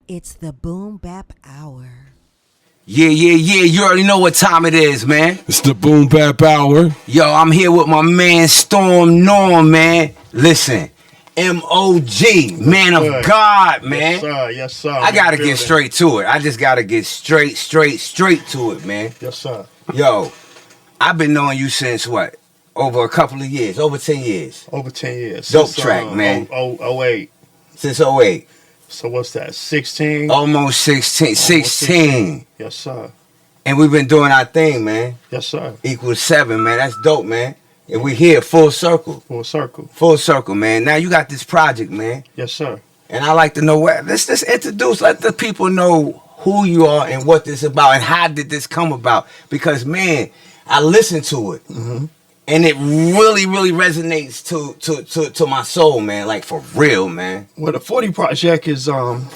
It's the Boom Bap Hour. Yeah. You already know what time it is, man. It's the Boom Bap Hour. Yo, I'm here with my man Storm Norm, man. Listen, M.O.G, man of God, man. Yes, sir. I gotta get straight to it. I just gotta get straight to it, man. Yes, sir. Yo, I've been knowing you since what? Over a couple of years, over 10 years. Over 10 years. Dope Since, track, man. 08. Since '08. So what's that? 16? Almost 16. 16. Yes, sir. And we've been doing our thing, man. Yes, sir. Equals 7, man. That's dope, man. And we here, full circle. Full circle. Full circle, man. Now you got this project, man. Yes, sir. And I like to know what. Let's just introduce. Let the people know who you are and what this is about and how did this come about. Because, man, I listened to it. Mm-hmm. And it really resonates to my soul, man. Like, for real, man. Well, the 40 project is something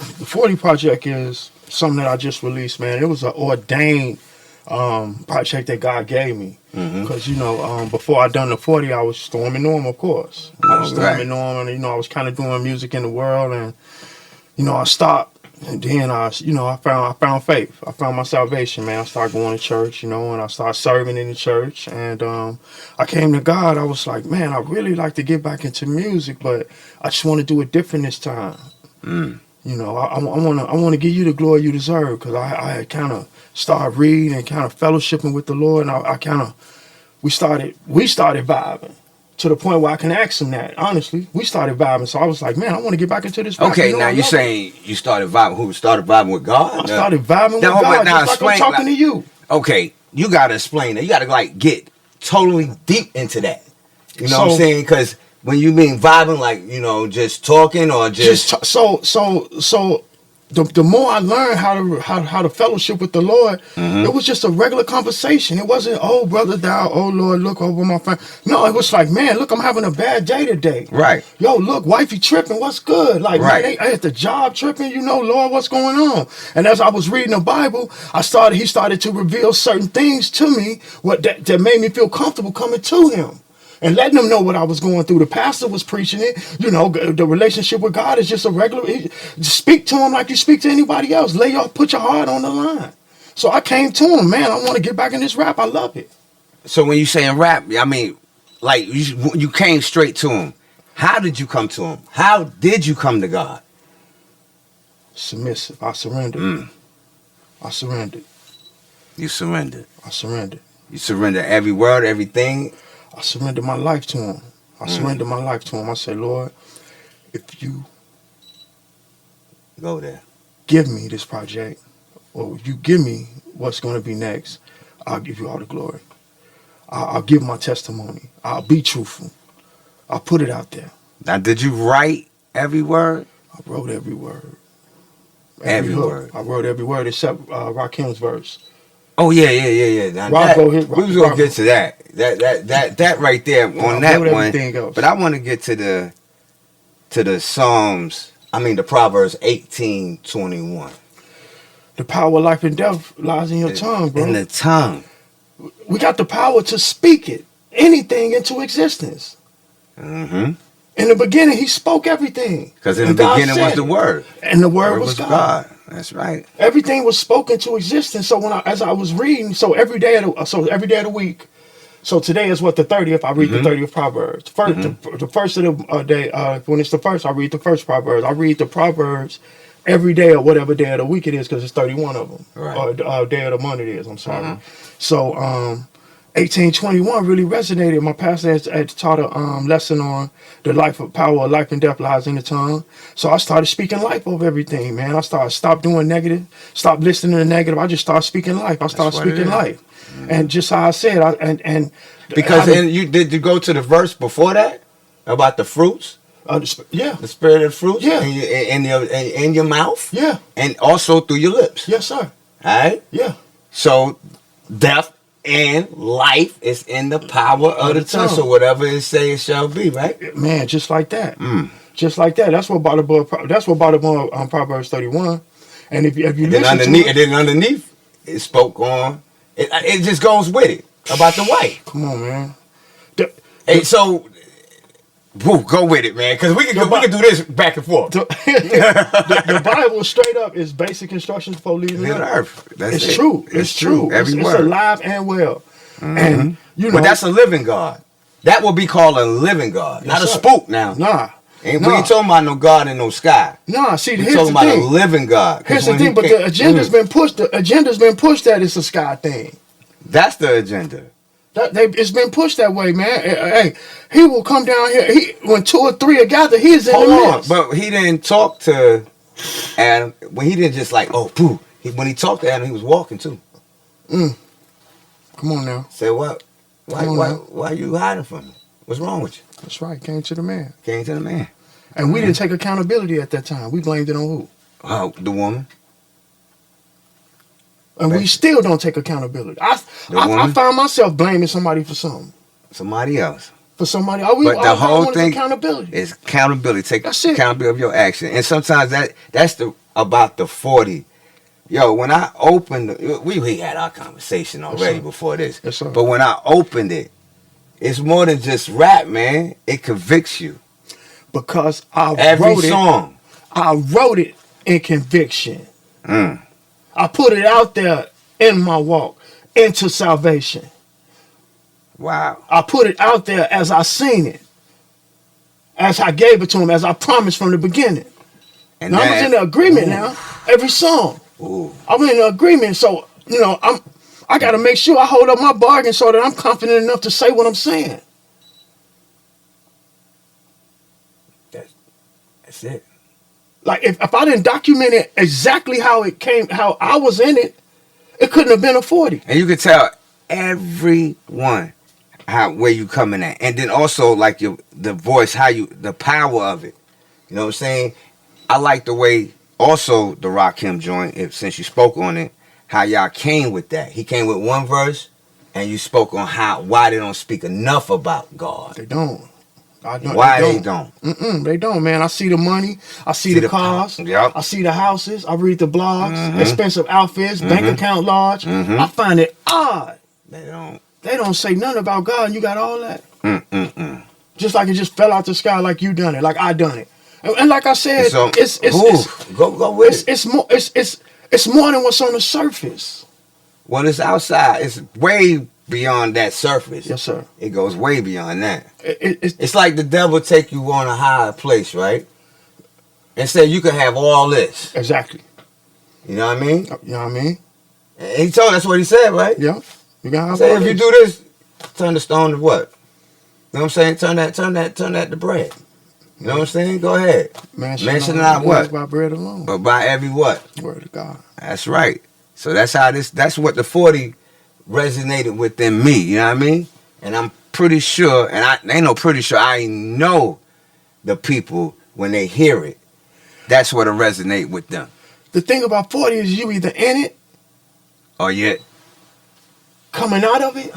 that I just released, man. It was an ordained project that God gave me. Because, before I done the 40, I was Storming Norm, of course. I was Storming Norm, and, I was kind of doing music in the world, and, I stopped. And then I found faith. I found my salvation, man. I started going to church, and I started serving in the church. And I came to God. I was like, man, I really like to get back into music, but I just want to do it different this time. I want to give you the glory you deserve, because I kind of started reading and kind of fellowshipping with the Lord, and we started vibing. To the point where I can ask him that. Honestly, we started vibing. So I was like, man, I want to get back into this. Okay, now you're saying you started vibing. Who started vibing with God? I started vibing with God, just like I'm talking to you. Okay, you got to explain that. You got to get totally deep into that. You know what I'm saying? Because when you mean vibing, just talking or just... The more I learned how to fellowship with the Lord, it was just a regular conversation. It wasn't, oh, brother, thou, oh, Lord, look over my family. No, it was like, man, look, I'm having a bad day today. Right. Yo, look, wifey tripping, what's good? Like, right. Man, I at the job tripping, Lord, what's going on? And as I was reading the Bible, he started to reveal certain things to me that made me feel comfortable coming to him. And letting them know what I was going through. The pastor was preaching it. The relationship with God is just a regular. Speak to him like you speak to anybody else. Put your heart on the line. So I came to him, man. I want to get back in this rap. I love it. So when you saying rap, I mean, like you came straight to him. How did you come to him? How did you come to God? Submissive. I surrendered. I surrendered. You surrendered. I surrendered. You surrendered every word, everything. I surrendered my life to him. I surrendered my life to him. I said, Lord, if you go there, give me this project, or if you give me what's going to be next, I'll give you all the glory. I'll give my testimony. I'll be truthful. I'll put it out there. Now, did you write every word? I wrote every word. Every word. I wrote every word except Rakim's verse. Oh yeah. Now, we was gonna get to that. That right there on that one. But I want to get to the Psalms. I mean the Proverbs 18:21. The power of life and death lies in your tongue, bro. In the tongue. We got the power to speak anything into existence. Mm-hmm. In the beginning, he spoke everything. Because in the beginning was the Word. And the Word was God. That's right. Everything was spoken to existence. So as I was reading, every day of the week. So today is what, the 30th. I read the 30th Proverbs. The first of the day, when it's the first, I read the first Proverbs. I read the Proverbs every day or whatever day of the week it is, because it's 31 of them. Right. Or day of the month it is. I'm sorry. So 1821 really resonated. My pastor had taught a lesson on the power of life and death lies in the tongue. So I started speaking life over everything, man. I stopped doing negative, stopped listening to negative. I just started speaking life. I started speaking life. And just how I said, did you go to the verse before that about the fruits? Yeah. The spirit of the fruits? Yeah. In your mouth? Yeah. And also through your lips? Yes, sir. All right? Yeah. So death and life is in the power of the tongue. So whatever it say, it shall be, right? Man, just like that. Just like that. That's what brought about Proverbs 31. And if you listen to it, and then underneath, it spoke on. It just goes with it about the wife. Come on, man. So Woo, go with it, man, because we can do this back and forth. The Bible straight up is basic instructions for leaving the earth. It's true. It's true. Every it's word. alive and well. And but that's a living God. That will be called a living God, not a spook. Now, we ain't talking about no God in no sky. See, we're talking about a living God. Here's the thing, but the agenda's been pushed. The agenda's been pushed that it's a sky thing. That's the agenda. It's been pushed that way, man. Hey, he will come down here. When 2 or 3 are gathered, he's in the midst. But he didn't talk to Adam. When he didn't just like, oh, pooh. When he talked to Adam, he was walking too. Come on now. Say what? Why are you hiding from me? What's wrong with you? That's right. Came to the man. And we didn't take accountability at that time. We blamed it on who? The woman. And we still don't take accountability. I found myself blaming somebody for something. Somebody else. For somebody. But the whole thing accountability. is accountability. Take accountability of your action. And sometimes that's about the 40. Yo, when I opened, we had our conversation already before this. Yes, sir. But when I opened it, it's more than just rap, man. It convicts you. Because I wrote it in conviction. I put it out there in my walk into salvation. Wow. I put it out there as I seen it. As I gave it to him, as I promised from the beginning. And now I was in the agreement now. Every song. I'm in the agreement. So, I got to make sure I hold up my bargain so that I'm confident enough to say what I'm saying. That's it. Like if I didn't document it exactly how it came, how I was in it, it couldn't have been a 40. And you could tell everyone where you coming at, and then also like the voice, the power of it. You know what I'm saying? I like the way also the Rakim joint. Since you spoke on it, how y'all came with that. He came with one verse, and you spoke on why they don't speak enough about God. They don't. Why they don't? They don't, man. I see the money. I see the cars. Yep. I see the houses. I read the blogs. Expensive outfits. Bank account large. I find it odd. They don't say nothing about God, and you got all that. Just like it just fell out the sky, like you done it, like I done it. And like I said, go with it. It's more than what's on the surface. When it's outside, it's way beyond that surface. Yes, sir. It goes way beyond that. It's like the devil take you on a higher place, right? And say you can have all this. Exactly. You know what I mean? You know what I mean? And he told that's what he said, right? Yeah. You gotta have say if you do this, turn the stone to what? You know what I'm saying? Turn that to bread. You know what I'm saying? Go ahead. Man should not what? By bread alone. But by every what? Word of God. That's right. So that's what the 40 resonated within me, you know what I mean? And I'm pretty sure, and I know the people, when they hear it, that's what will resonate with them. The thing about 40 is you either in it, or yet coming out of it,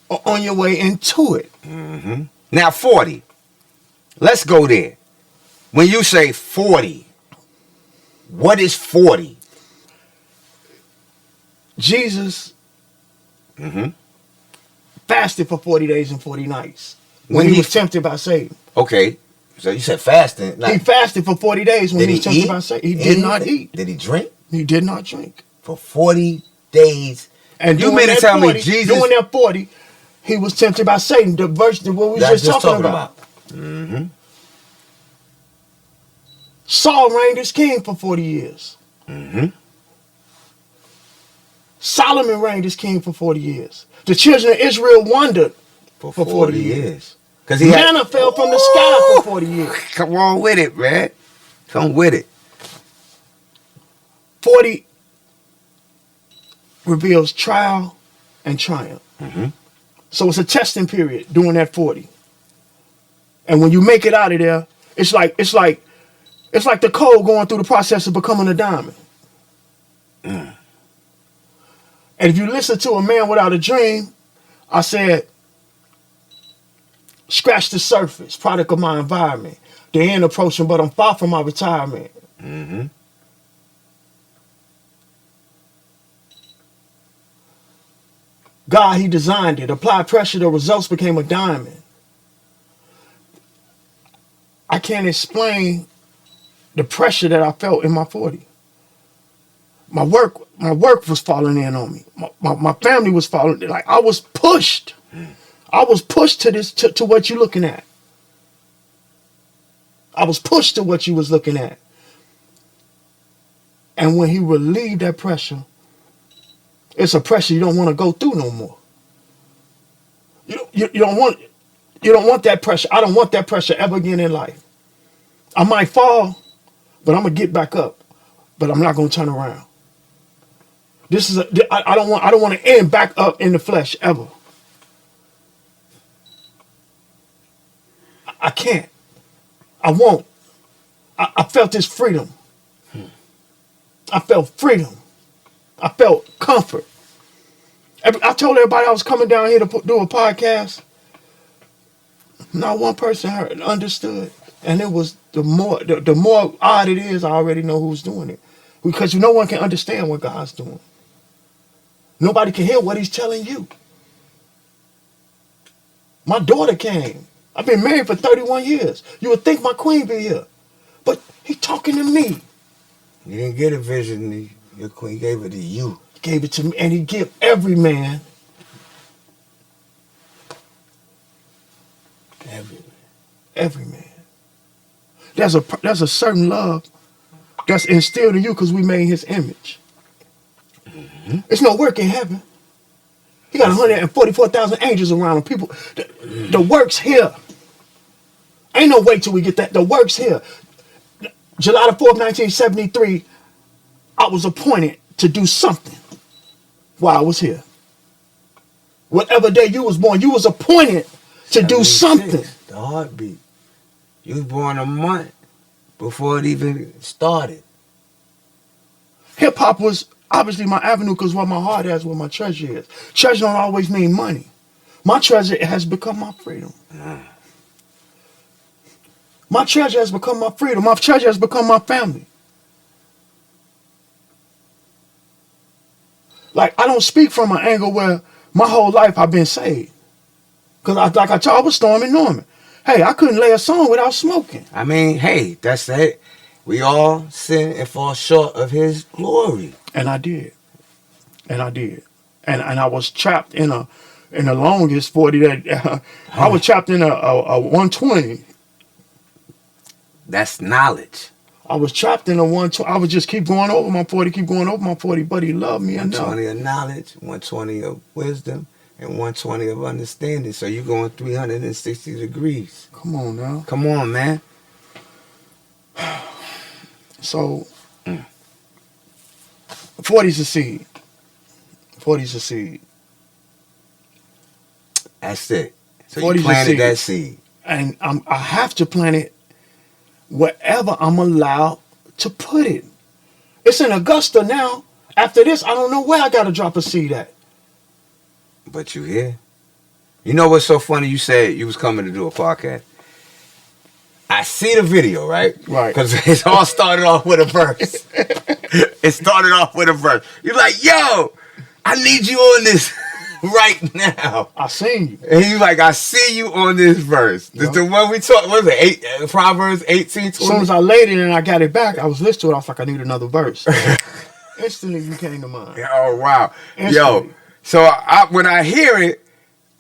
or on your way into it. Now 40, let's go there. When you say 40, what is 40? Jesus fasted for 40 days and 40 nights when he was tempted by Satan. Okay, so you said fasting. He fasted for 40 days when he was tempted by Satan. He did not eat. Did he drink? He did not drink. For 40 days. And you mean to tell me Jesus... During that 40, he was tempted by Satan. The verse that we were just talking about. Saul reigned as king for 40 years. Solomon reigned as king for 40 years. The children of Israel wandered for 40 years. Because manna fell from the sky for 40 years. Come on with it, man. Come with it. 40 reveals trial and triumph. So it's a testing period during that 40. And when you make it out of there, it's like the coal going through the process of becoming a diamond. And if you listen to A Man Without a Dream, I said, scratch the surface, product of my environment. The end approaching, but I'm far from my retirement. God, he designed it. Applied pressure, the results became a diamond. can't explain the pressure that I felt in my 40. My work was falling in on me. My family was falling. Like, I was pushed. I was pushed to what you're looking at. I was pushed to what you was looking at. And when he relieved that pressure, it's a pressure you don't want to go through no more. You don't want that pressure. I don't want that pressure ever again in life. I might fall, but I'm gonna get back up. But I'm not gonna turn around. I don't want to end back up in the flesh ever. I can't. I won't. I felt this freedom. I felt freedom. I felt comfort. I told everybody I was coming down here to do a podcast. Not one person understood. And it was the more odd it is, I already know who's doing it. Because no one can understand what God's doing. Nobody can hear what he's telling you. My daughter came. I've been married for 31 years. You would think my queen be here. But he's talking to me. You didn't get a vision. Your queen gave it to you. He gave it to me. And he give every man. Every man. There's a certain love that's instilled in you because we made his image. Mm-hmm. It's no work in heaven. He got 144,000 angels around him. People, the work's here. Ain't no wait till we get that. The work's here. July the 4th, 1973, I was appointed to do something while I was here. Whatever day you was born, you was appointed to do something. The heartbeat. You was born a month before it even started. Hip-hop was obviously my avenue because where my heart is, where my treasure is. Treasure don't always mean money. My treasure has become my freedom. My treasure has become my freedom. My treasure has become my family. Like, I don't speak from an angle where my whole life I've been saved. Because like I told you, I was storming Norman. Hey, I couldn't lay a song without smoking. I mean, hey, that's it. We all sin and fall short of his glory. And I did. And I was trapped in the longest 40 that I was trapped in a 120. That's knowledge. I was trapped in a 120. I would just keep going over my 40, but he loved me enough. 120 of knowledge, 120 of wisdom, and 120 of understanding. So you're going 360 degrees. Come on now. Come on, man. So, 40's a seed. 40's a seed. That's it. So you planted that seed. And I have to plant it wherever I'm allowed to put it. It's in Augusta now. After this, I don't know where I got to drop a seed at. But you here. You know what's so funny? You said you was coming to do a podcast. I see the video, right? Right. Because it all started off with a verse. It started off with a verse. You're like, yo, I need you on this right now. I seen you. And he's like, I see you on this verse. Yep. The one we talked, what was it? Proverbs 18:20? As soon as I laid it and I got it back, I was listening to it. I was like, I need another verse. Instantly, you came to mind. Oh, wow. Instantly. Yo, so when I hear it,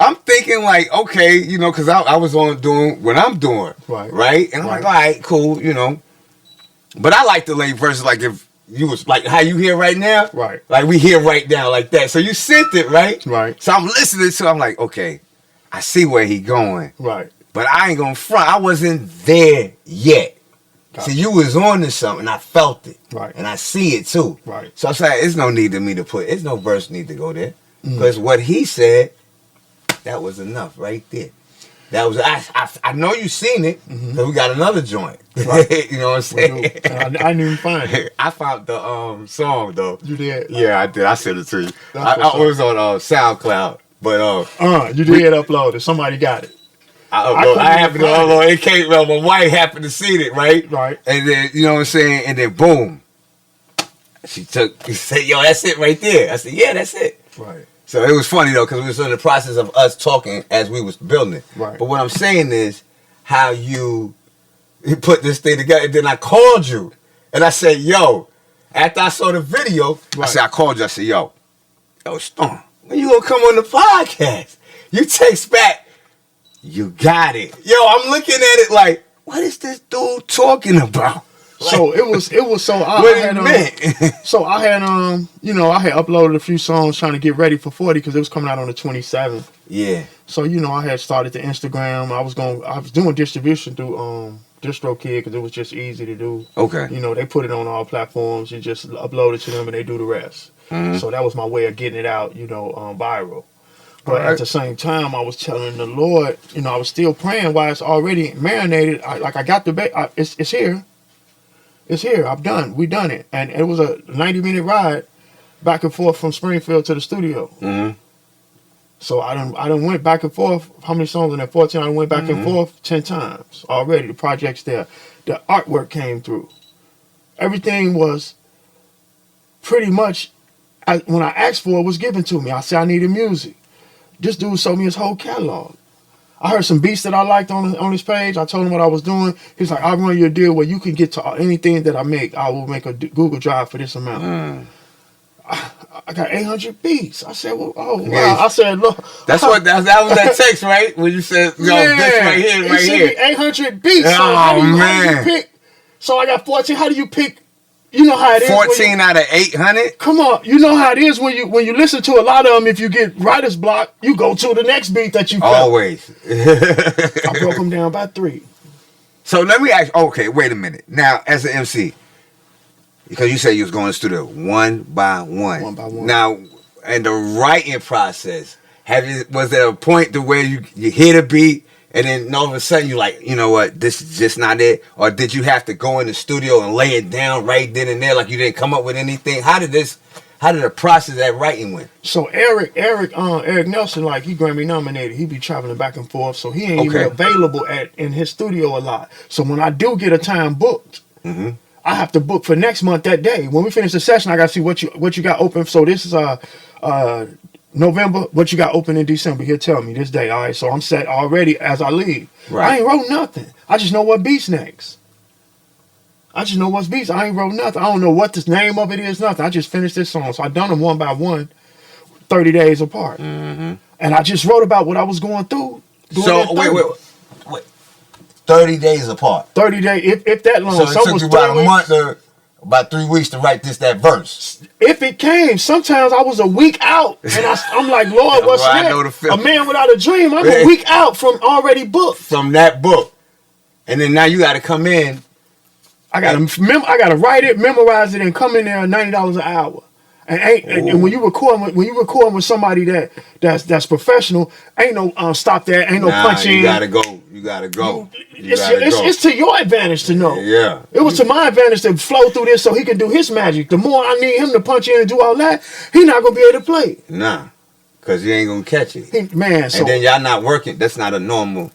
I'm thinking like, okay, you know, because I was on doing what I'm doing. Right? And I'm like, all right, cool, you know. But I like to lay verses like if you was like how you hear right now. Right. Like we hear right now like that. So you sent it, right? Right. So I'm listening to it. I'm like, okay, I see where he going. Right. But I ain't gonna front. I wasn't there yet. Gotcha. See, you was on to something. I felt it. Right. And I see it too. Right. So I'm saying, there's no need to me to put, there's no verse need to go there. Because what he said, that was enough right there. That was, I know you seen it, because we got another joint. Right. You know what I'm saying? I didn't even find it. I found the song though. You did? Yeah, I did. I sent it to you. I was on SoundCloud, but you did upload it. Somebody got it. I happened to upload it. Came, my wife happened to see it, right? Right. And then, you know what I'm saying? And then boom. She said, yo, that's it right there. I said, yeah, that's it. Right. So it was funny though, because we was in the process of us talking as we was building it. Right. But what I'm saying is how you he put this thing together. And then I called you. And I said, yo, after I saw the video, I called you. I said, yo, Storm, when you gonna come on the podcast? You text back, you got it. Yo, I'm looking at it like, what is this dude talking about? Like, so it was so I had uploaded a few songs trying to get ready for 40 because it was coming out on the 27th. Yeah. So I had started the Instagram. I was doing distribution through DistroKid because it was just easy to do. Okay. They put it on all platforms. You just upload it to them and they do the rest. Mm-hmm. So that was my way of getting it out, viral. But at the same time, I was telling the Lord, I was still praying while it's already marinated. I got the it's here. It's here. I'm done. We done it. And it was a 90-minute ride back and forth from Springfield to the studio. Mm-hmm. So I done went back and forth. How many songs in there? 14. I done went back and forth 10 times already. The project's there. The artwork came through. Everything was pretty much, when I asked for it, was given to me. I said I needed music. This dude sold me his whole catalog. I heard some beats that I liked on his page. I told him what I was doing. He's like, I'll run you a deal where you can get to anything that I make. I will make a Google Drive for this amount. I got 800 beats. I said, well, oh, wow. I said, look. That was that text, right? When you said, this right here. 800 beats. Oh, so how do man. you pick? So I got 14. How do you pick? You know how it is. 14 out of 800? Come on. You know how it is when you listen to a lot of them. If you get writer's block, you go to the next beat that you felt. Always. I broke them down by 3. So let me ask, okay, wait a minute. Now, as an MC, because you said you was going to the studio one by one. One by one. Now, in the writing process, was there a point to where you hit a beat and then all of a sudden you're like, you know what, this is just not it? Or did you have to go in the studio and lay it down right then and there like you didn't come up with anything? How did the process of that writing went? So Eric Nelson, like, he Grammy nominated. He be traveling back and forth, so he ain't even available in his studio a lot. So when I do get a time booked, I have to book for next month that day. When we finish the session, I got to see what you got open. So this is November. What you got open in December? He'll tell me this day. All right, so I'm set already as I leave. Right. I ain't wrote nothing. I just know what beats next. I just know what's beats. I ain't wrote nothing. I don't know what the name of it is, nothing. I just finished this song. So I done them one by one, 30 days apart. Mm-hmm. And I just wrote about what I was going through. So, wait. 30 days apart. 30 days, if that long. So it took you about a month or about 3 weeks to write that verse. If it came, sometimes I was a week out. And I'm like, Lord, what's next? A man without a dream. I'm a week out from already booked. From that book. And then now you got to come in. I got to write it, memorize it, and come in there at $90 an hour. And when you record with somebody that's professional, ain't no stop that, ain't no punch in. You gotta go. It's to your advantage to know. Yeah. It was to my advantage to flow through this so he can do his magic. The more I need him to punch in and do all that, he not gonna be able to play. Nah, cause you ain't gonna catch it. And then y'all not working. That's not a normal.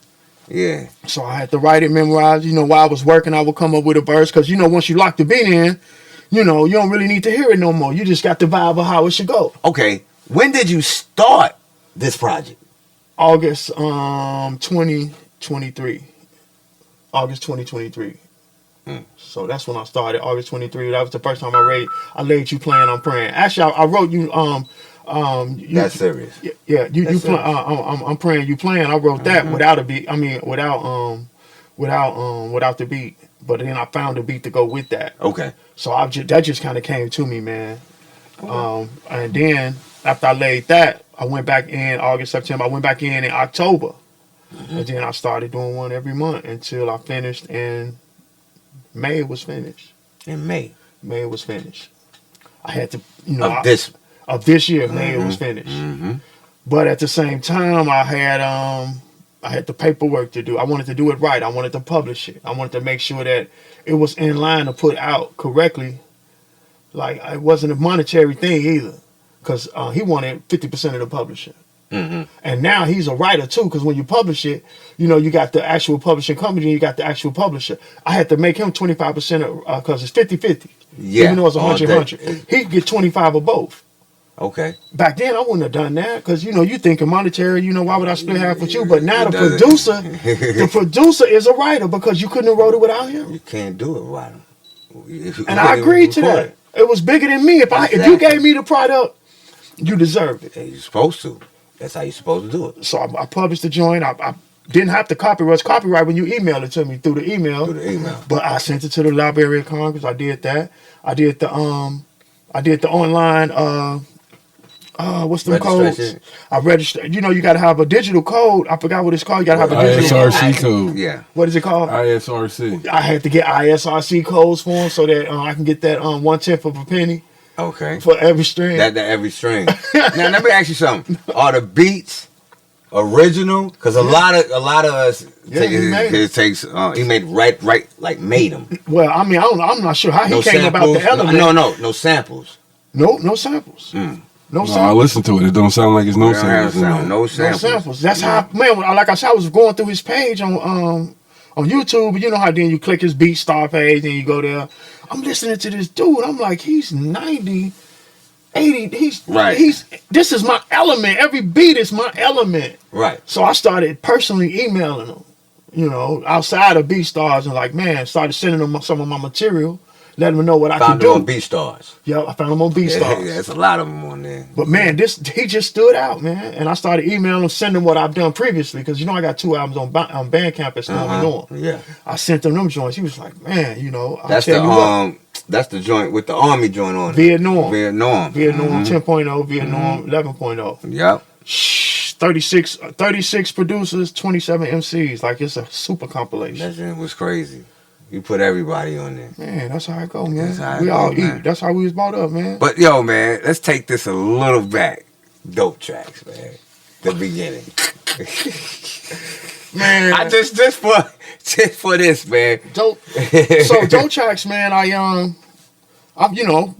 Yeah. So I had to write it, memorize. While I was working, I would come up with a verse. Cause once you lock the beat in, you don't really need to hear it no more. You just got the vibe of how it should go. Okay. When did you start this project? August 2023. August 2023. So that's when I started. August 23. That was the first time I laid you playing I'm praying. Actually, I wrote you that's serious. Yeah, you play, I'm praying you playing. I wrote that without a beat. I mean without the beat. But then I found a beat to go with that. Okay. So that just kind of came to me, man. And then after I laid that, I went back in August, September. I went back in October. Mm-hmm. And then I started doing one every month until I finished in May. It was finished. In May? May it was finished. I had to, of this year, May it was finished. Mm-hmm. But at the same time, I had the paperwork to do. I wanted to do it right. I wanted to publish it. I wanted to make sure that it was in line to put out correctly. Like, it wasn't a monetary thing either. Because he wanted 50% of the publishing. Mm-hmm. And now he's a writer too, because when you publish it, you got the actual publishing company and you got the actual publisher. I had to make him 25% because it's 50-50. Yeah. Even though it's 100-100. He could get 25 of both. Okay. Back then, I wouldn't have done that because you thinking monetary. Why would I split half with you? But now the producer is a writer because you couldn't have wrote it without him. You can't do it without him. And I agreed to that. It was bigger than me. If you gave me the product, you deserved it. Yeah, you're supposed to. That's how you're supposed to do it. So I published the joint. I didn't have to copyright when you emailed it to me through the email. But I sent it to the Library of Congress. I did that. I did the online what's the codes? I registered. You got to have a digital code. I forgot what it's called. You got to have a digital ISRC code. Yeah. What is it called? ISRC. I had to get ISRC codes for them so that I can get that 1/10 of a penny. Okay. For every string. That every string. Now let me ask you something. Are the beats original? Because a lot of us he made right like made them. Well, I mean, I'm not sure how he came about the element. No samples. No samples. No samples. I listened to it. It don't sound like it's no samples. No samples. That's how, man. Like I said, I was going through his page on YouTube. You know how then you click his beat star page and you go there. I'm listening to this dude. I'm like, he's 90, 80. This is my element. Every beat is my element. Right. So I started personally emailing him, outside of BeatStars, and like, man, started sending them some of my material, letting them know what I could do. Found him on BeatStars. Yeah, I found him on BeatStars. Yeah, there's a lot of them on there. But man, he just stood out, man. And I started emailing him, sending him what I've done previously, because I got 2 albums on Bandcamp at Stormy Norm. Yeah. I sent them joints. He was like, man, that's the joint with the Army joint on it. Vietnam 10.0, Vietnam 11.0. Yep. 36 producers, 27 MCs. Like, it's a super compilation. That was crazy. You put everybody on there. Man, that's how it go, man. We all eat. That's how we was brought up, man. But yo, man, let's take this a little back. Dope tracks, man. The beginning. Man, I just for this, man. Dope. So dope tracks, man. I'm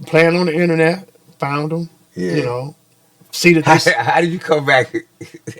playing on the internet, found them. Yeah. See that this. How did you come back?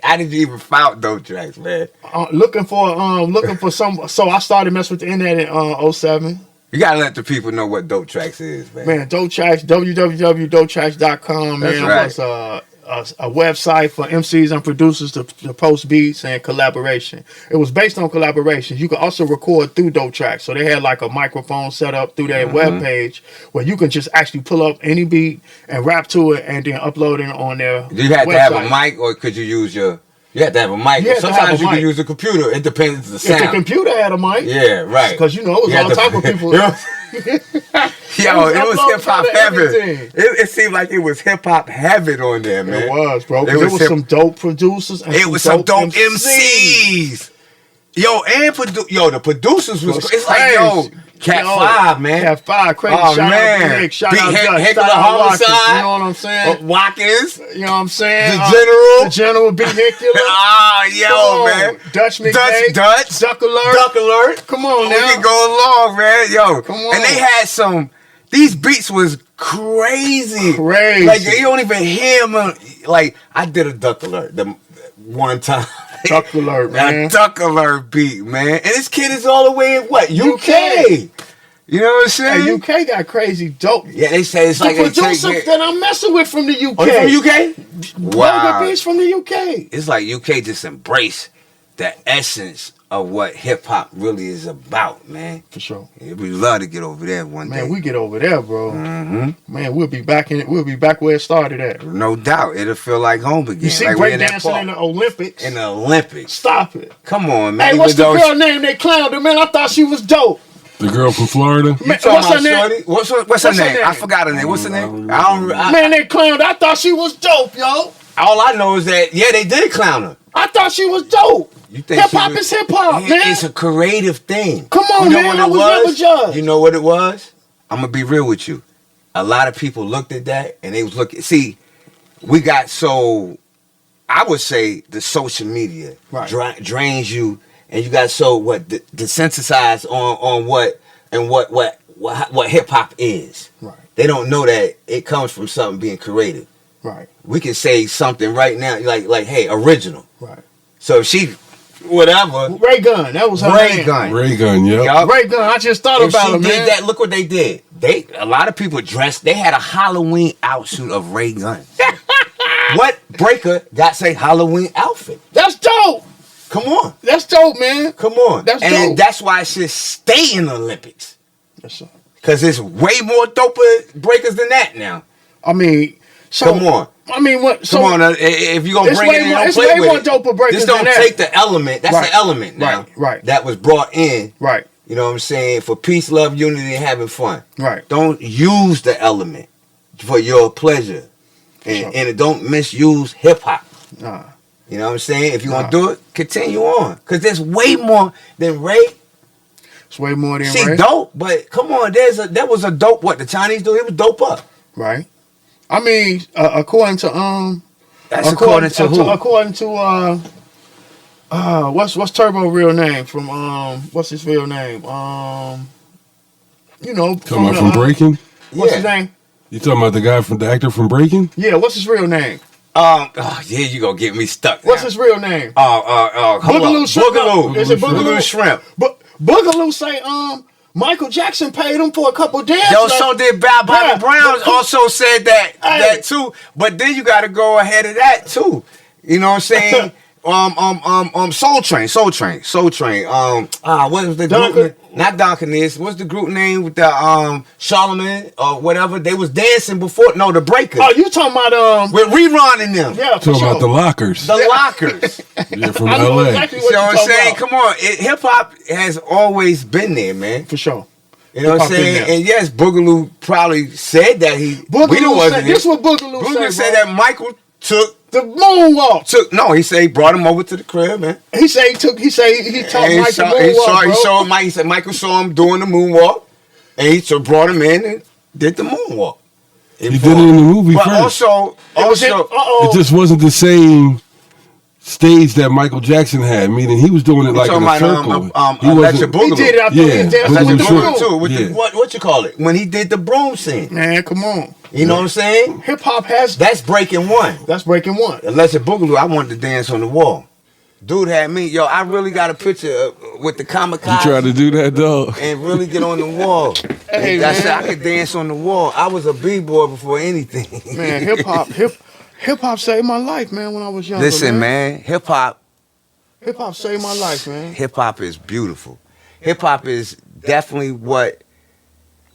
How did you even find dope tracks, man? Looking for some. So I started messing with the internet in 07. You gotta let the people know what dope tracks is, man. Man, dope tracks. www.dopetracks.com. Man, that's right. Was a website for MCs and producers to post beats and collaboration. It was based on collaborations. You could also record through dope tracks. So they had like a microphone set up through their web page where you can just actually pull up any beat and rap to it and then upload it on their Do you have to have a mic, or could you use your... You have to have a mic. Sometimes you can use a computer. It depends on the sound. If the computer had a mic. Yeah, right. Because, it was all type of people. Yo, it was hip-hop heaven. It seemed like it was hip-hop heaven on there, man. It was, bro. It was some dope producers and some dope MCs. Yo, the producers was crazy. It's like, yo, Cat 5, man. Cat 5, crazy. Oh, shout man. out to Nick. Shout out Heckler Homicide. You know what I'm saying? Watkins. You know what I'm saying? The General B. Hickler. Man. Dutch Dutch. Duck Alert. Come on now. We can go along, man. Yo. Come on. And they had these beats was crazy. Like, you don't even hear them. Like, I did a Duck Alert the one time. Duck Alert, man. A Duck Alert beat, man. And this kid is all the way in what? UK. You know what I'm saying? Hey, UK got crazy dope. Yeah, they say it's like the producer that I'm messing with from the UK. Oh, from the UK? Wow. Beats from the UK. It's like UK just embrace the essence of what hip hop really is about, man. For sure. Yeah, we'd love to get over there one day. Man, we get over there, bro. Man, we'll be back where it started at. No doubt. It'll feel like home again. You see like break dancing in the Olympics. In the Olympics. Stop it. Come on, man. Hey, what's the girl name they clowned her, man? I thought she was dope. The girl from Florida? Man, what's her name? What's her name? I forgot her name. What's her name? Man, they clowned her. I thought she was dope, yo. All I know is that, they did clown her. I thought she was dope. Hip hop is hip hop, man. It's a creative thing. Come on, man. I was never judged. You know what it was? I'm going to be real with you. A lot of people looked at that and they was looking. See, we got I would say the social media drains you, and you got desensitized on what hip hop is. Right. They don't know that it comes from something being creative. Right. We can say something right now like hey, original. Right. So if she whatever. Ray Gun. That was her Ray name. Gun. Ray Gun, yep. Yup. Ray Gun. I just thought If about she it, did man. that, look what they did. A lot of people dressed. They had a Halloween outsuit of Ray Gun. What breaker got say Halloween outfit? That's dope. Come on. That's dope, man. Come on. That's and dope. that's why it should stay in the Olympics. Yes, sir. Because there's way more doper breakers than that now. I mean, so Come on. I mean, what? So Come on. If you're going to bring it in, don't it's play way with more it. doper breakers Just don't than that. take the element. That's Right. the element now. Right. That was brought in. Right. You know what I'm saying? For peace, love, unity, and having fun. Right. Don't use the element for your pleasure. Sure. And don't misuse hip hop. Nah. You know what I'm saying? If you want to do it, continue on. Because there's way more than Ray. It's way more than She Ray. dope, but come on, that was a dope. What the Chinese do? It was dope up. Right. I mean, according to That's according to who? According to what's Turbo real name from what's his real name? You know, Talking about from Breaking? What's Yeah. his name? You talking about the actor from Breaking? Yeah, what's his real name? Oh, yeah, you gonna get me stuck. What's now. his real name? Boogaloo Shrimp. Boogaloo. Is it Boogaloo? Shrimp. But Boogaloo say Michael Jackson paid him for a couple dance. Yo, so did Bobby Yeah. Brown also said that too. But then you got to go ahead of that too. You know what I'm saying? Soul Train. What was the group? Not Donkinese. What's the group name with the Charlemagne or whatever? They was dancing before. No, the Breakers. Oh, you talking about With Rerun in them. Yeah, for Talking sure. about the Lockers. The Lockers. Yeah, from I know LA. exactly You what know you're what I'm talking saying? about. Come on. Hip hop has always been there, man. For sure. You know what I'm Hip-hop been saying? there. And yes, Boogaloo probably said that we Boogaloo wasn't said, it. this what Boogaloo Boogaloo said, said bro. that Michael The moonwalk. no, he said he brought him over to the crib, man. He said he taught And Mike the moonwalk, he said Michael saw him doing the moonwalk, and he brought him in and did the moonwalk. He did it in the movie But first. also, It just wasn't the same stage that Michael Jackson had, meaning he was doing it like in a circle. He Electric wasn't. Boogaloo. He did it after he Yeah, danced Boogaloo with the Shrimp. broom. too. With Yeah. what you call it? When he did the broom scene. Man, come on. You know what I'm saying? Hip hop has That's breaking one. that's breaking one. Electric Boogaloo, I wanted to dance on the wall. Dude had me, yo, I really got a picture with the You kamikaze. tried to do that, dog. And really get on the wall. Hey, That's it. man. I could dance on the wall. I was a b-boy before anything. Man, hip hop saved my life, man, when I was younger. Listen, man, hip hop saved my life, man. hip hop is beautiful. Hip hop is definitely what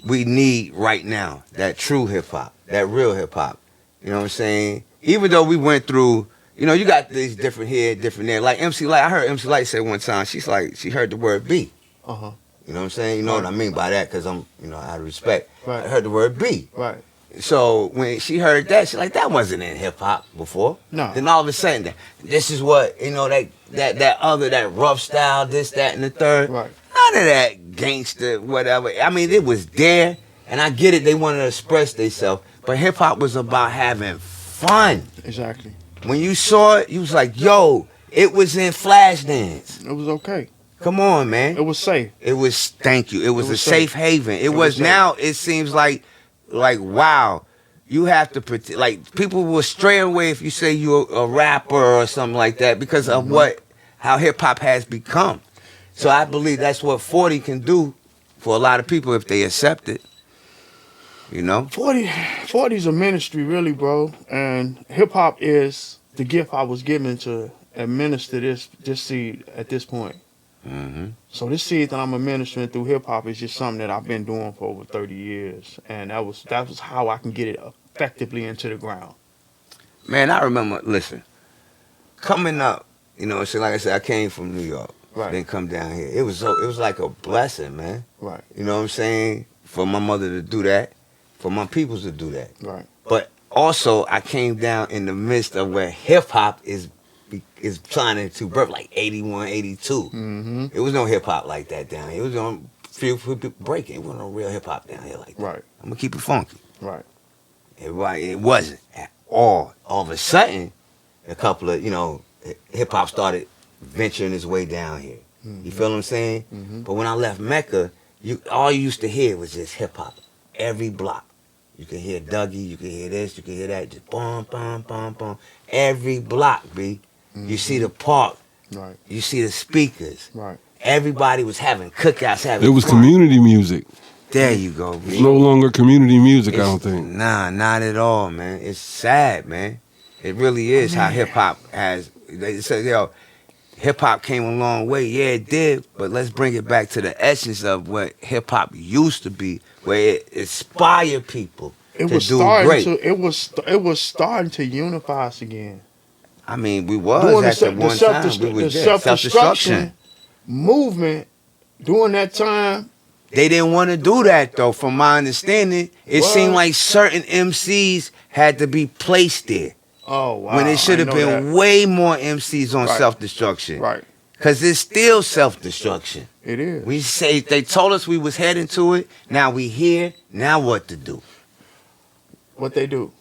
we need right now. That true hip hop, that real hip hop. You know what I'm saying? Even though we went through, you know, you got these different here, different there. Like MC Light, I heard MC Light say one time, she's like, she heard the word B. Uh-huh. You know what I'm saying? You know what I mean by that, because I'm, out of respect. Right. I heard the word B. Right. So when she heard that, she's like, that wasn't in hip hop before. No. Then all of a sudden, this is what, that rough style, this, that, and the third. Right. None of that gangster, whatever. I mean, it was there, and I get it. They wanted to express themselves, but hip hop was about having fun. Exactly. When you saw it, you was like, yo, it was in Flashdance. It was okay. Come on, man. It was safe. It was, thank you. It was a was safe safe. haven. It was was safe. now, it seems like, wow, you have to protect, like, people will stray away if you say you're a rapper or something like that because of how hip hop has become. So I believe that's what 40 can do for a lot of people if they accept it. You know? 40 is a ministry, really, bro. And hip hop is the gift I was given to administer this seed at this point. Mm-hmm. So this seed that I'm administering through hip hop is just something that I've been doing for over 30 years, and that was how I can get it effectively into the ground. Man, I remember, listen, coming up, so like I said, I came from New York. Right. Then come down here. It was like a blessing, man. Right. You know what I'm saying? For my mother to do that, for my peoples to do that. Right. But also, I came down in the midst of where hip hop is trying to birth, like 81, 82. Mm-hmm. It was no hip hop like that down here. It was on few people breaking. It wasn't no real hip hop down here like that. Right. I'm gonna keep it funky. Right. It wasn't at all. All of a sudden, a couple of hip hop started venturing its way down here. Mm-hmm. You feel what I'm saying? Mm-hmm. But when I left Mecca, all you used to hear was just hip hop. Every block. You can hear Dougie, you can hear this, you can hear that, just boom, boom, boom, boom. Every block, B. Mm-hmm. You see the park, Right. You see the speakers. Right. Everybody was having cookouts, having It was fun. community music. There you go, B. It's no longer community music, I don't think. Nah, not at all, man. It's sad, man. It really is how hip hop has. They say, yo, hip hop came a long way. Yeah, it did. But let's bring it back to the essence of what hip hop used to be, where it inspired people to do great. It was starting to unify us again. I mean, we was at the one time. We was self-destruction movement during that time. They didn't want to do that, though. From my understanding, it seemed like certain MCs had to be placed there. Oh, wow. When it should have been way more MCs on self-destruction. Right. Because it's still self-destruction. It is. We say, they told us we was heading to it. Now we here. Now what to do? What they do.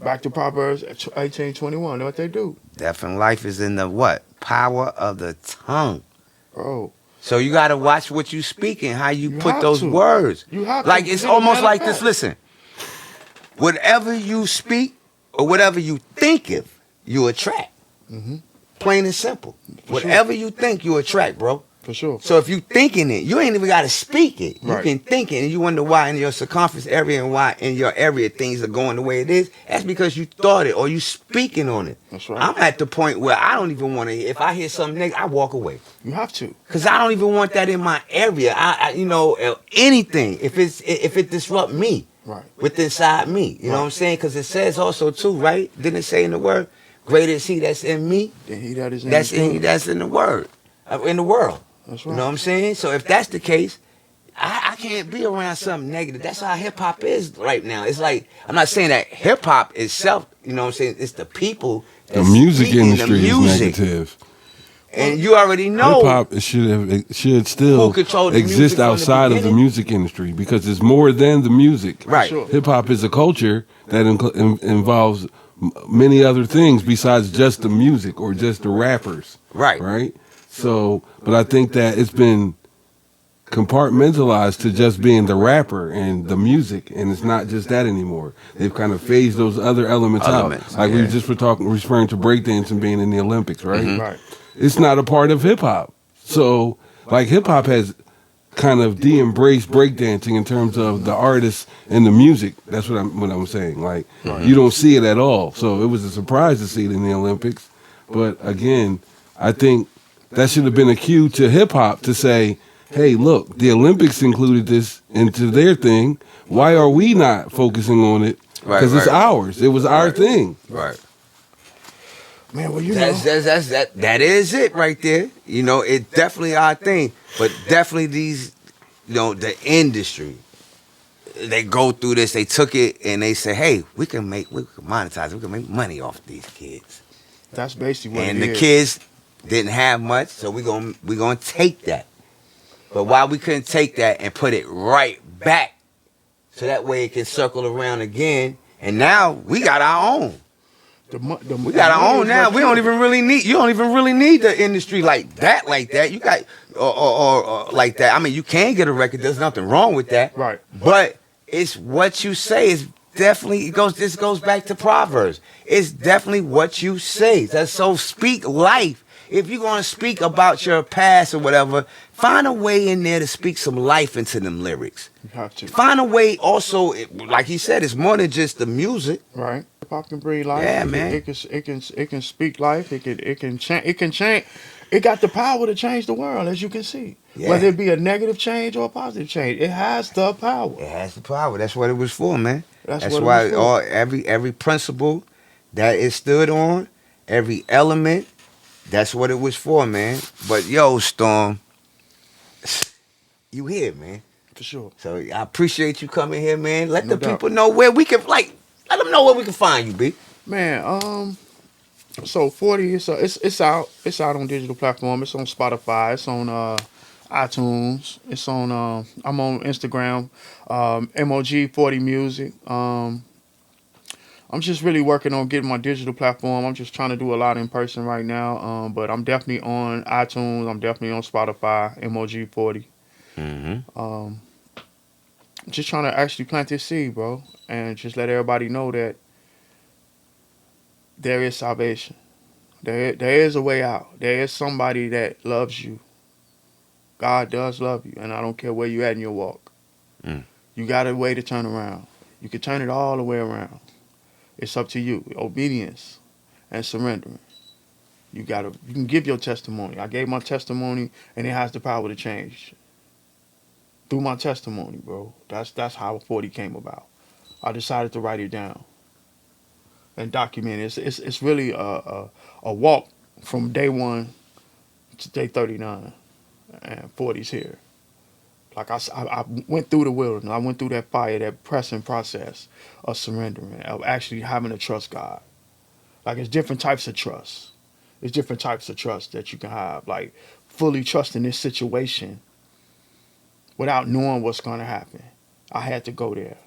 Back to Proverbs 18:21. What they do. Death and life is in the what? Power of the tongue. Bro. So you got to watch what you speaking, how you put those words. You have like to. It's almost like this. Listen, whatever you speak or whatever you think of, you attract. Mm-hmm. Plain and simple. Whatever you think, you attract, bro. For sure. So if you thinking it, you ain't even got to speak it. You Right. can think it, and you wonder why in your circumference area and why in your area things are going the way it is. That's because you thought it or you speaking on it. That's right. I'm at the point where I don't even want to. If I hear something negative, I walk away. You have to. Cause I don't even want that in my area. Anything if it disrupt me, Right. with inside me. You know what I'm saying? Cause it says also too, right? Didn't it say in the word, greater is He that's in me, Then he that is in that's the in that's in the word, in the world. That's right. You know what I'm saying? So if that's the case, I can't be around something negative. That's how hip hop is right now. It's like, I'm not saying that hip hop itself. You know what I'm saying? It's the people. The music industry is negative. And you already know hip hop should still exist outside of the music industry because it's more than the music. Right. Sure. Hip hop is a culture that involves many other things besides just the music or just the rappers. Right. Right. So, but I think that it's been compartmentalized to just being the rapper and the music, and it's not just that anymore. They've kind of phased those other elements out. Like we just were referring to breakdancing being in the Olympics, right? Mm-hmm. Right. It's not a part of hip hop. So, like hip hop has kind of de-embraced breakdancing in terms of the artists and the music. That's what I'm saying. Like you don't see it at all. So it was a surprise to see it in the Olympics. But again, I think that should have been a cue to hip hop to say, hey, look, the Olympics included this into their thing. Why are we not focusing on it? Because it's ours. It was our thing. Right. Man, well, that is it right there. You know, it's definitely our thing. But definitely these, the industry, they go through this. They took it and they say, hey, we can monetize it. We can make money off these kids. That's basically what and it the is. kids didn't have much, so we're gonna take that. But why we couldn't take that and put it right back, so that way it can circle around again, and now we got our own. We got our own now. We don't even really need. You don't even really need the industry like that. You got or like that. I mean, you can get a record. There's nothing wrong with that. Right. But it's what you say is definitely. This goes back to Proverbs. It's definitely what you say. So speak life. If you're gonna speak about your past or whatever, find a way in there to speak some life into them lyrics. You have to. Find a way also, like he said, it's more than just the music. Right. Hip hop can breathe life. Yeah, man. It can speak life. It can change. It got the power to change the world, as you can see. Yeah. Whether it be a negative change or a positive change, it has the power. It has the power. That's what it was for, man. That's what why it was for. Every principle that it stood on, every element, that's what it was for, man. But yo, Storm, you here, man. For sure. So I appreciate you coming here, man. Let the people know where we can, let them know where we can find you, B. Man, so 40 it's out. It's out on digital platform. It's on Spotify. It's on iTunes. It's on I'm on Instagram. M.O.G 40 Music. I'm just really working on getting my digital platform. I'm just trying to do a lot in person right now. But I'm definitely on iTunes. I'm definitely on Spotify. M.O.G 40. Mm-hmm. Just trying to actually plant this seed, bro, and just let everybody know that there is salvation. There is a way out. There is somebody that loves you. God does love you, and I don't care where you at in your walk. You got a way to turn around. You can turn it all the way around. It's up to you. Obedience and surrendering. You can give your testimony. I gave my testimony, and it has the power to change. Through my testimony, bro. That's how 40 came about. I decided to write it down and document it. It's really a walk from day 1 to day 39, and 40's here. Like I went through the wilderness. I went through that fire, that pressing process of surrendering, of actually having to trust God. Like it's different types of trust. There's different types of trust that you can have. Like fully trusting this situation without knowing what's going to happen. I had to go there.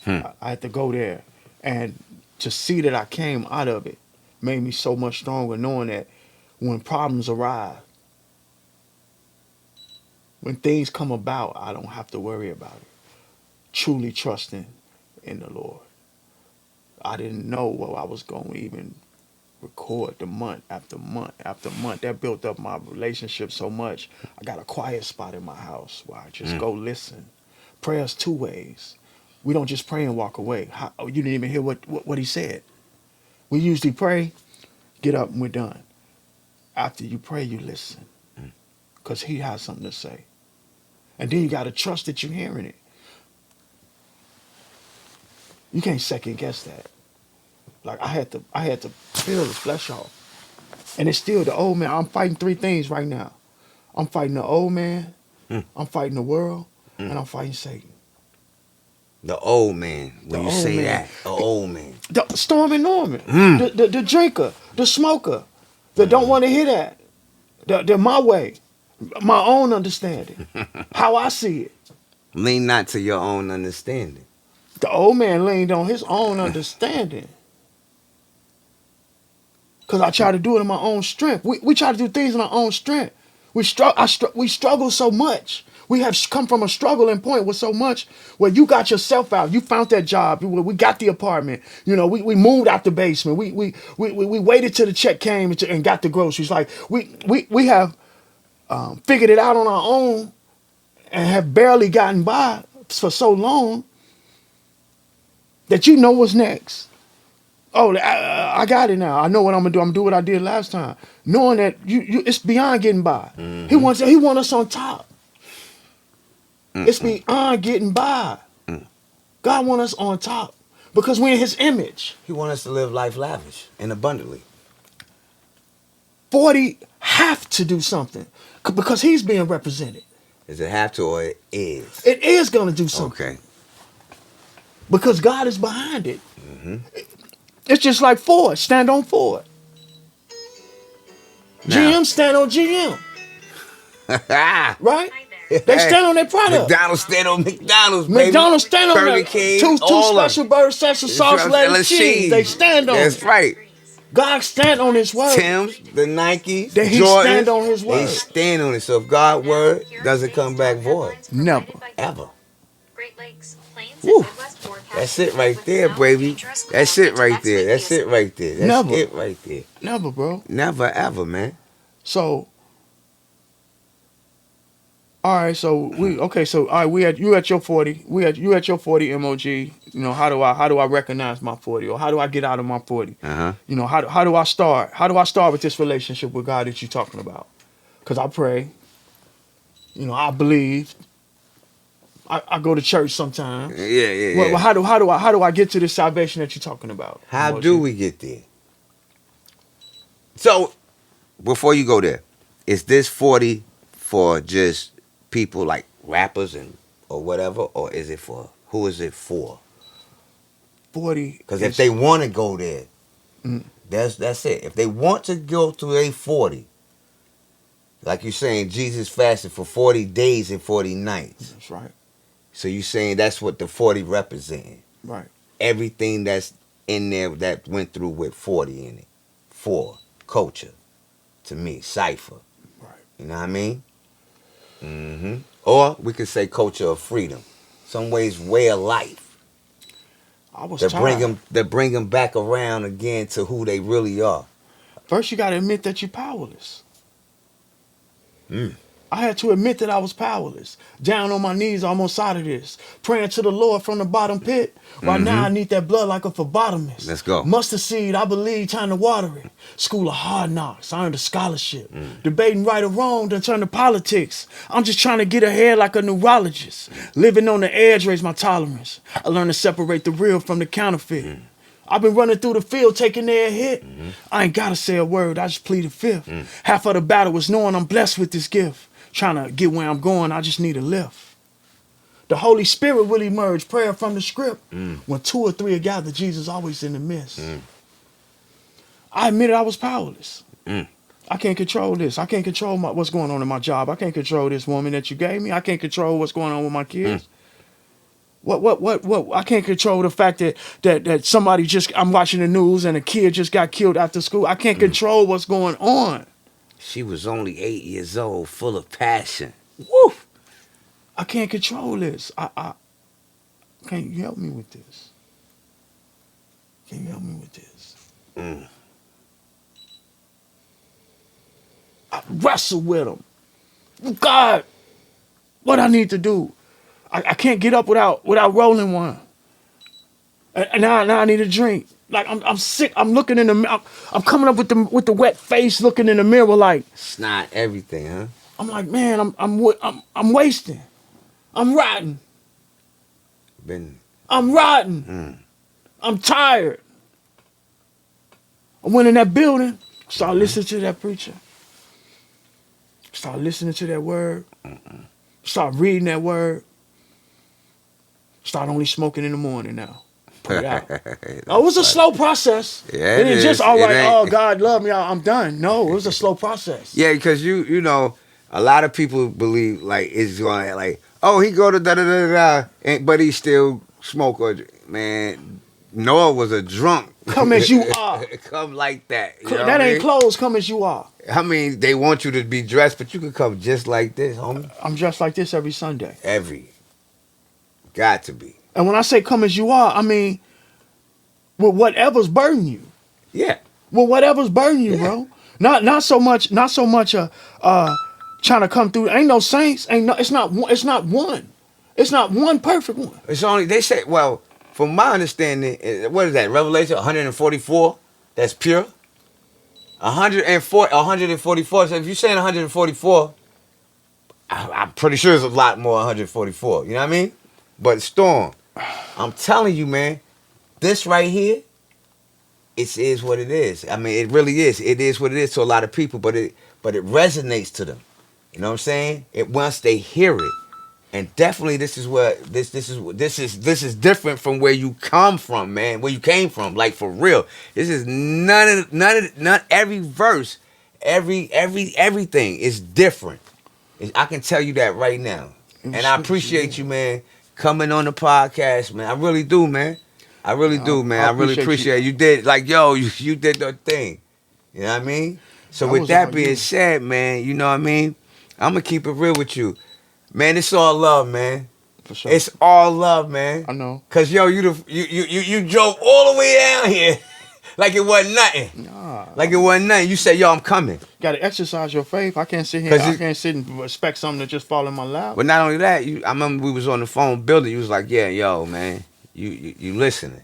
I had to go there. And to see that I came out of it made me so much stronger, knowing that when problems arise, when things come about, I don't have to worry about it. Truly trusting in the Lord. I didn't know what I was going to even record the month after month after month. That built up my relationship so much. I got a quiet spot in my house where I just go listen. Prayer's 2 ways. We don't just pray and walk away. You didn't even hear what he said. We usually pray, get up, and we're done. After you pray, you listen. Because he has something to say. And then you got to trust that you're hearing it. You can't second guess that. Like I had to peel the flesh off. And it's still the old man. I'm fighting 3 things right now. I'm fighting the old man, I'm fighting the world, and I'm fighting Satan. The old man. When you say that, the old man. The Stormy Norman. The drinker, the smoker, that don't want to hear that. The my way. My own understanding. How I see it. Lean not to your own understanding. The old man leaned on his own understanding. Because I try to do it in my own strength. We try to do things in our own strength. We struggle so much. We have come from a struggling point with so much where you got yourself out. You found that job. We got the apartment. You know, we moved out the basement. We waited till the check came and got the groceries. Like we have figured it out on our own and have barely gotten by for so long that you know what's next. Oh, I got it now. I know what I'm gonna do. I'm gonna do what I did last time, knowing that it's beyond getting by. He wants us on top. It's beyond getting by. God wants us on top because we're in His image. He wants us to live life lavish and abundantly. 40 have to do something because he's being represented. Does it have to, or it is? It is gonna do something. Okay. Because God is behind it. It's just like Ford. Stand on Ford. Now. GM stand on GM. Right? They stand on their product. McDonald's stand on McDonald's, baby. McDonald's stand on Burger their King, two all special burger sets of sauce, lettuce, cheese. They stand on That's it. right. God stand on His word. Tim's, the Nikes, That He Jordans, stand on His word. they stand on it. So if God's word doesn't come back void, never, ever. Great Lakes, Plains, Woo. and Midwest forecast. That's it right there, baby. That's it right there. That's it right there. That's Never. it right there. never, bro. Never ever, man. So, all right. So So all right. You at your 40. You at your 40 M.O.G. You know, how do I recognize my 40, or how do I get out of my 40? You know, how do I start? How do I start with this relationship with God that you're talking about? Because I pray. You know, I believe. I go to church sometimes. Yeah. Well, how do I get to this salvation that you're talking about? How M.O.G.? do we get there? So, before you go there, is this 40 for just people like rappers or whatever, or is it for, who is it for? 40. Because if they want to go there, that's it. If they want to go to a 40, like you're saying, Jesus fasted for 40 days and 40 nights. That's right. So you're saying that's what the 40 representing. Right. Everything that's in there that went through with 40 in it. 4, culture, to me, cipher. Right. You know what I mean? Or we could say culture of freedom. Some ways, way of life. I was That tired. bring them back around again to who they really are. First, you got to admit that you're powerless. Mm. I had to admit that I was powerless. Down on my knees, almost out of this. Praying to the Lord from the bottom pit. Right now, I need that blood like a phlebotomist. Let's go. Mustard seed, I believe, time to water it. School of hard knocks, I earned a scholarship. Debating right or wrong, then turn to politics. I'm just trying to get ahead like a neurologist. Living on the edge, raise my tolerance. I learned to separate the real from the counterfeit. I've been running through the field, taking their hit. I ain't gotta say a word, I just plead the fifth. Half of the battle was knowing I'm blessed with this gift. Trying to get where I'm going, I just need a lift. The Holy Spirit will emerge, prayer from the script. When 2 or 3 are gathered, Jesus always in the midst. I admitted I was powerless. I can't control this. I can't control what's going on in my job. I can't control this woman that you gave me. I can't control what's going on with my kids. What? I can't control the fact that somebody I'm watching the news and a kid just got killed after school. I can't control what's going on. She was only 8 years old, full of passion. Woo! I can't control this. I can't you help me with this? Can you help me with this? I wrestle with him. God, what I need to do? I can't get up without rolling one. And now I need a drink. Like I'm sick. I'm looking in the. I'm coming up with the wet face, looking in the mirror like snot, everything, huh? I'm like, man, I'm wasting. I'm rotten. I'm rotten. I'm tired. I went in that building, started listening to that preacher. Started listening to that word. Started reading that word. Start only smoking in the morning now. Put it out. It was a slow process. Yeah, it ain't just all it right. ain't. Oh, God love me. I'm done. No, it was a slow process. Yeah, because you know, a lot of people believe like it's going like, oh, he go to da da da da, but he still smoke or man. Noah was a drunk. Come as you are. Come like that. You That ain't clothes. Come as you are. I mean, they want you to be dressed, but you can come just like this, homie. I'm dressed like this every Sunday. Got to be. And when I say come as you are, I mean with whatever's burden you. Yeah. With whatever's burden you, bro. Not so much trying to come through. Ain't no saints. It's not one. It's not one perfect one. It's only they say, well, from my understanding, what is that? Revelation 144? That's pure. 144. So if you're saying 144, I'm pretty sure there's a lot more 144. You know what I mean? But Storm, I'm telling you, man, this right here, it is what it is. I mean, it really is. It is what it is to a lot of people, but it resonates to them. You know what I'm saying? Once they hear it, and definitely this is different from where you come from, man. Where you came from, like for real. This is not every verse, everything is different. I can tell you that right now, and I appreciate you, man, coming on the podcast, man. I really do, man. I really do, man. I really appreciate you. Did like, yo, you did the thing. You know what I mean? So with that being said, man, you know what I mean? I'm gonna keep it real with you. Man, it's all love, man. For sure. It's all love, man. I know. Cause yo, you drove all the way down here like it wasn't nothing. Nah. Like it wasn't nothing. You said, yo, I'm coming. Gotta exercise your faith. I can't sit here. I can't sit and expect something to just fall in my lap. But not only that, I remember we was on the phone building. You was like, yeah, yo, man, you listening.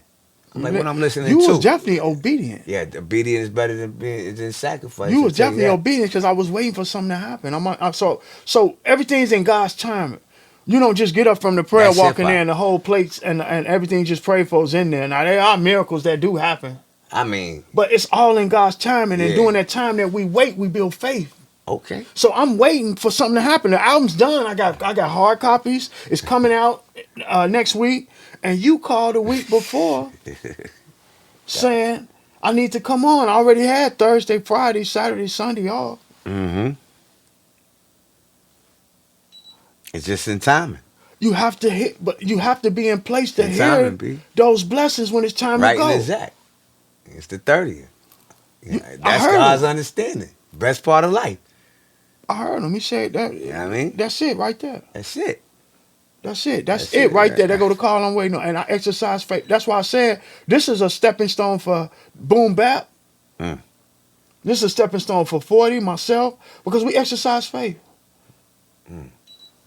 I'm like, what I'm listening to? You was definitely obedient. Yeah, obedience is better than sacrifice. You was definitely obedient because I was waiting for something to happen. So everything's in God's timing. You don't just get up from the prayer, That's walking hip-hop. there, and the whole plates and everything just prayed for is in there. Now there are miracles that do happen. I mean, but it's all in God's timing, and during that time that we wait, we build faith. Okay. So I'm waiting for something to happen. The album's done. I got hard copies. It's coming out next week. And you called a week before saying, I need to come on. I already had Thursday, Friday, Saturday, Sunday off. Mm-hmm. It's just in timing. You have to be in place to hear those blessings when it's time to go. Right, exact. It's the 30th. Yeah, that's God's understanding. Best part of life. I heard him. He said that. You know what I mean? That's it right there. That's it. That's it. That's it right there. They go to call I'm waiting on. And I exercise faith. That's why I said this is a stepping stone for Boom Bap. This is a stepping stone for 40, myself, because we exercise faith.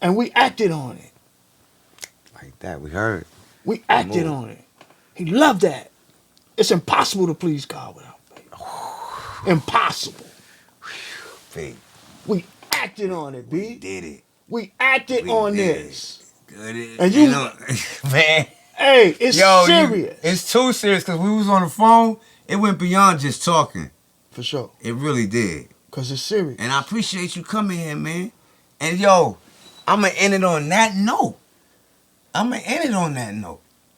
And we acted on it. Like that, we heard. We acted on it. He loved that. It's impossible to please God without faith. Impossible. Faith. We acted on it, B. We did it. We acted on did this. Good. And you know, man. Hey, it's serious. It's too serious because we was on the phone. It went beyond just talking. For sure. It really did. Because it's serious. And I appreciate you coming here, man. And yo, I'm going to end it on that note.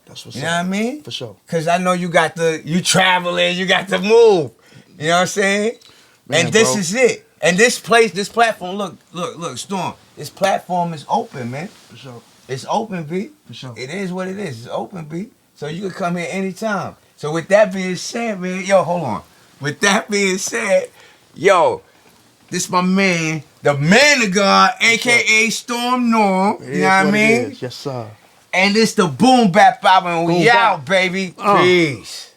That's what's You know what I mean? For sure. Because I know you traveling, you got to move. You know what I'm saying? Man, and this bro. is it. And this platform, look, Storm. This platform is open, man. For sure. It's open, B. For sure. It is what it is. It's open, B. So you can come here anytime. So with that being said, man, yo, hold on. With that being said, yo, this my man, the man of God, a.k.a. Storm Norm. You know what I mean? Yes, sir. And it's the Boom Bap Hour, and we Boom out, Bap. baby. Peace.